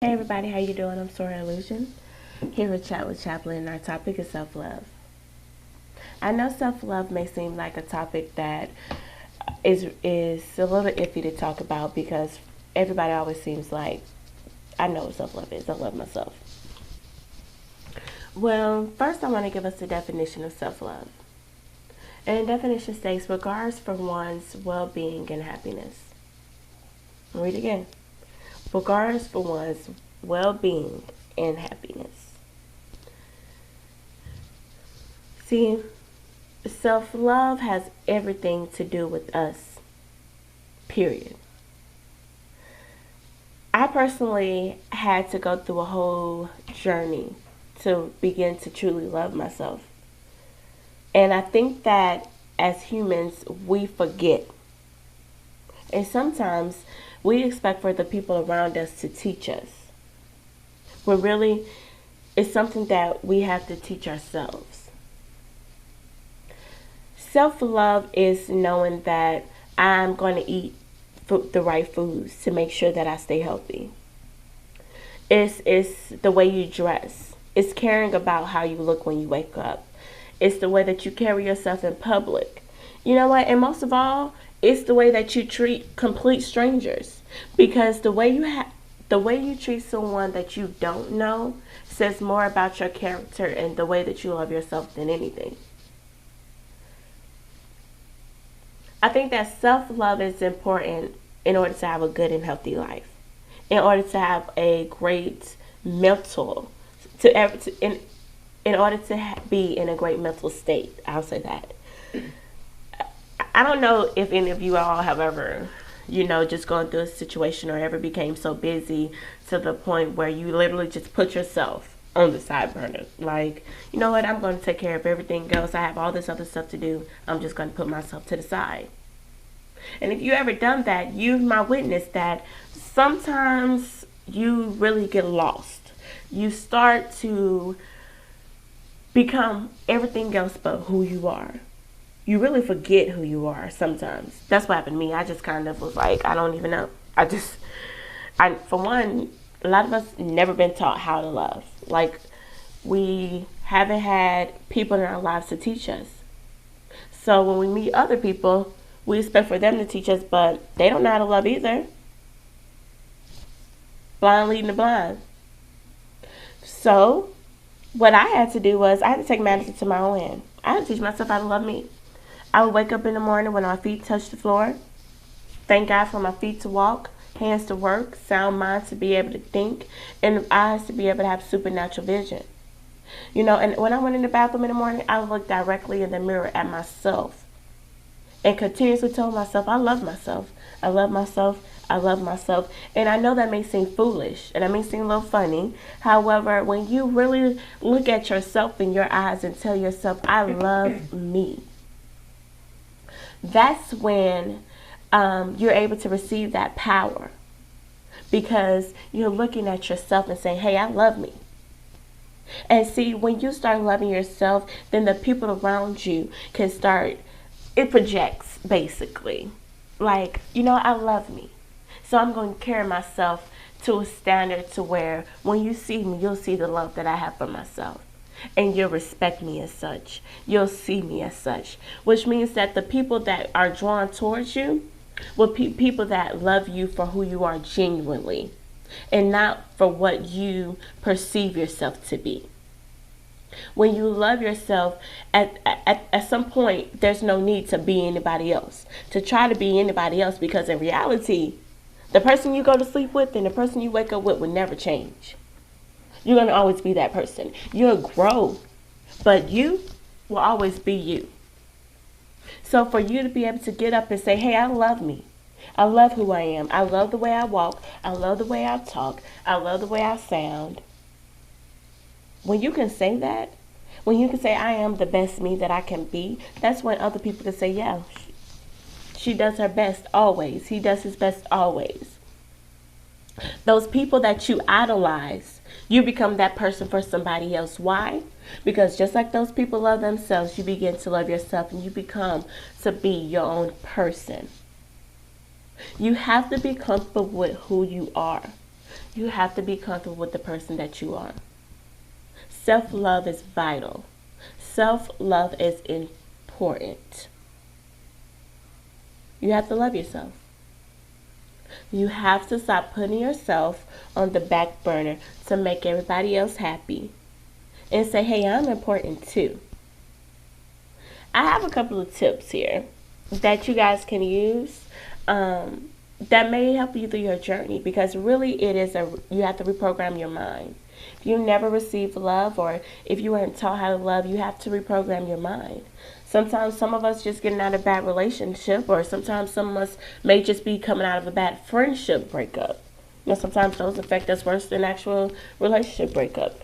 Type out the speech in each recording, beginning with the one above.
Hey everybody, how you doing? I'm Sora Illusion, here with Chat with Chaplain, and our topic is self-love. I know self-love may seem like a topic that is a little iffy to talk about because everybody always seems like, I know what self-love is, I love myself. Well, first I want to give us the definition of self-love. And the definition states, regards for one's well-being and happiness. I'll read it again. Regards for one's well-being and happiness. See, self-love has everything to do with us, period. I personally had to go through a whole journey to begin to truly love myself. And I think that as humans, we forget. And sometimes we expect for the people around us to teach us. When really, it's something that we have to teach ourselves. Self-love is knowing that I'm going to eat the right foods to make sure that I stay healthy. It's the way you dress. It's caring about how you look when you wake up. It's the way that you carry yourself in public. You know what? And most of all, it's the way that you treat complete strangers. Because the way you treat someone that you don't know says more about your character and the way that you love yourself than anything. I think that self-love is important in order to have a good and healthy life. In order to have a great mental in order to be in a great mental state. I'll say that. I don't know if any of you all have ever, just gone through a situation or ever became so busy to the point where you literally just put yourself on the side burner. Like, you know what, I'm going to take care of everything else. I have all this other stuff to do. I'm just going to put myself to the side. And if you ever done that, you've my witness that sometimes you really get lost. You start to become everything else but who you are. You really forget who you are sometimes. That's what happened to me. I just kind of was like, I don't even know. For one, a lot of us never been taught how to love. Like, we haven't had people in our lives to teach us. So when we meet other people, we expect for them to teach us, but they don't know how to love either. Blind leading the blind. So what I had to do was I had to take matters into my own hand. I had to teach myself how to love me. I would wake up in the morning when my feet touch the floor. Thank God for my feet to walk, hands to work, sound mind to be able to think, and eyes to be able to have supernatural vision. And when I went in the bathroom in the morning, I would look directly in the mirror at myself and continuously told myself, I love myself. I love myself. I love myself. And I know that may seem foolish and it may seem a little funny. However, when you really look at yourself in your eyes and tell yourself, I love me, that's when you're able to receive that power, because you're looking at yourself and saying, hey, I love me. And see, when you start loving yourself, then the people around you can start, it projects basically. Like, I love me. So I'm going to carry myself to a standard to where when you see me, you'll see the love that I have for myself. And you'll respect me as such. You'll see me as such. Which means that the people that are drawn towards you will be people that love you for who you are genuinely, and not for what you perceive yourself to be. When you love yourself, at some point, there's no need to be anybody else, to try to be anybody else, because in reality, the person you go to sleep with and the person you wake up with will never change. You're going to always be that person. You'll grow, but you will always be you. So for you to be able to get up and say, hey, I love me. I love who I am. I love the way I walk. I love the way I talk. I love the way I sound. When you can say that, when you can say, I am the best me that I can be, that's when other people can say, yeah, she does her best always. He does his best always. Those people that you idolize, you become that person for somebody else. Why? Because just like those people love themselves, you begin to love yourself and you become to be your own person. You have to be comfortable with who you are. you have to be comfortable with the person that you are. Self-love is vital. Self-love is important. You have to love yourself. You have to stop putting yourself on the back burner to make everybody else happy. And say, hey, I'm important too. I have a couple of tips here that you guys can use that may help you through your journey, because really you have to reprogram your mind. If you never received love, or if you weren't taught how to love, you have to reprogram your mind. Sometimes some of us just getting out of a bad relationship, or sometimes some of us may just be coming out of a bad friendship breakup. Sometimes those affect us worse than actual relationship breakup.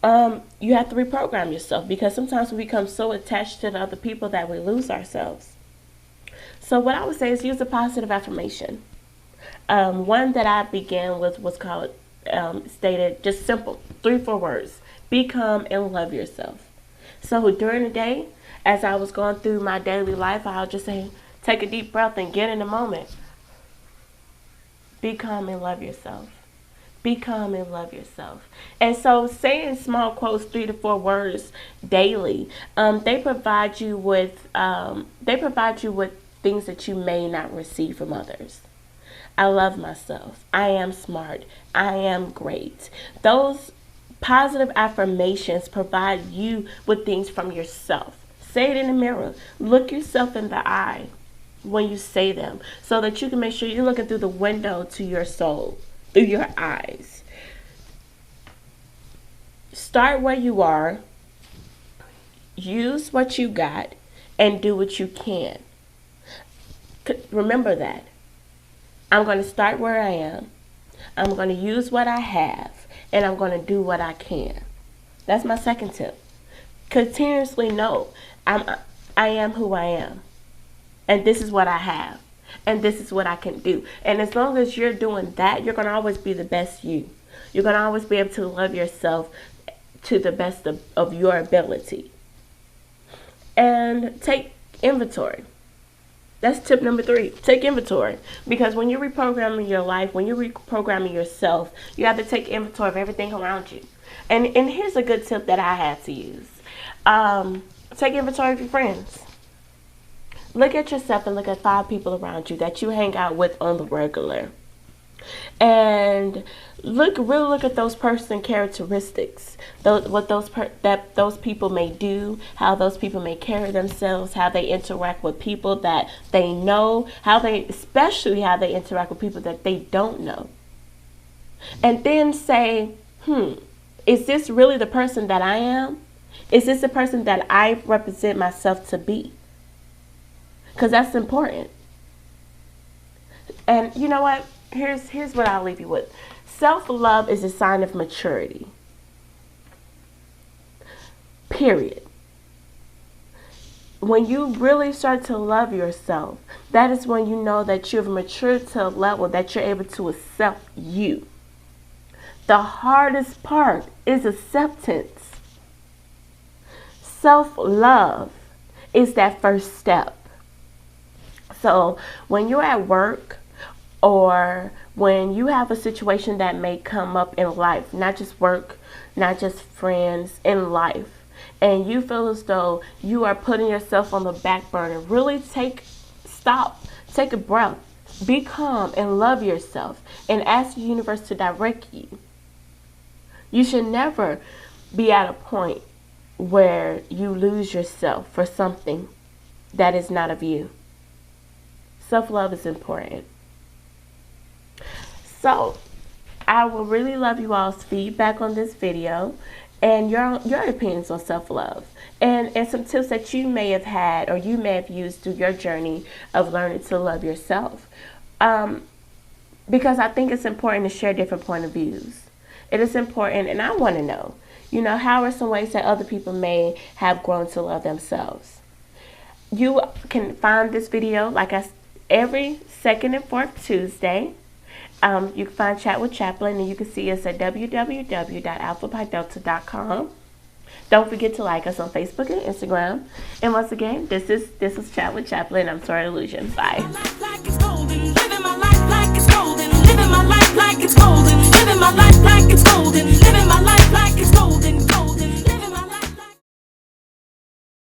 You have to reprogram yourself, because sometimes we become so attached to the other people that we lose ourselves. So what I would say is use a positive affirmation. One that I began with was called, stated just simple, 3-4 words: be calm and love yourself. So during the day, as I was going through my daily life, I'll just say, take a deep breath and get in the moment. Be calm and love yourself. Be calm and love yourself. And so saying small quotes, 3 to 4 words daily, they provide you with things that you may not receive from others. I love myself. I am smart. I am great. Those positive affirmations provide you with things from yourself. Say it in the mirror. Look yourself in the eye when you say them, so that you can make sure you're looking through the window to your soul, through your eyes. Start where you are. Use what you got and do what you can. Remember that. I'm going to start where I am. I'm going to use what I have, and I'm going to do what I can. That's my second tip. Continuously know I am who I am, and this is what I have, and this is what I can do. And as long as you're doing that, you're going to always be the best you. You're going to always be able to love yourself to the best of your ability. And take inventory. That's tip number 3. Take inventory. Because when you're reprogramming your life, when you're reprogramming yourself, you have to take inventory of everything around you. And here's a good tip that I had to use. Take inventory of your friends. Look at yourself and look at 5 people around you that you hang out with on the regular. And really look at those person characteristics, what those people may do, how those people may carry themselves, how they interact with people that they know, especially how they interact with people that they don't know. And then say, is this really the person that I am? Is this the person that I represent myself to be? Because that's important. And you know what? Here's what I'll leave you with. Self-love is a sign of maturity. Period. When you really start to love yourself, that is when you know that you've matured to a level that you're able to accept you. The hardest part is acceptance. Self-love is that first step. So when you're at work, or when you have a situation that may come up in life, not just work, not just friends, in life, and you feel as though you are putting yourself on the back burner, really take a breath, be calm and love yourself, and ask the universe to direct you. You should never be at a point where you lose yourself for something that is not of you. Self-love is important. So, I would really love you all's feedback on this video and your opinions on self-love, and some tips that you may have had or you may have used through your journey of learning to love yourself. Because I think it's important to share different point of views. It is important, and I want to know, how are some ways that other people may have grown to love themselves? You can find this video, every second and fourth Tuesday. You can find Chat with Chaplain, and you can see us at www.alphapydelta.com. Don't forget to like us on Facebook and Instagram. And once again, this is Chat with Chaplain. I'm Tori Illusion. Bye. Living my life like it's golden.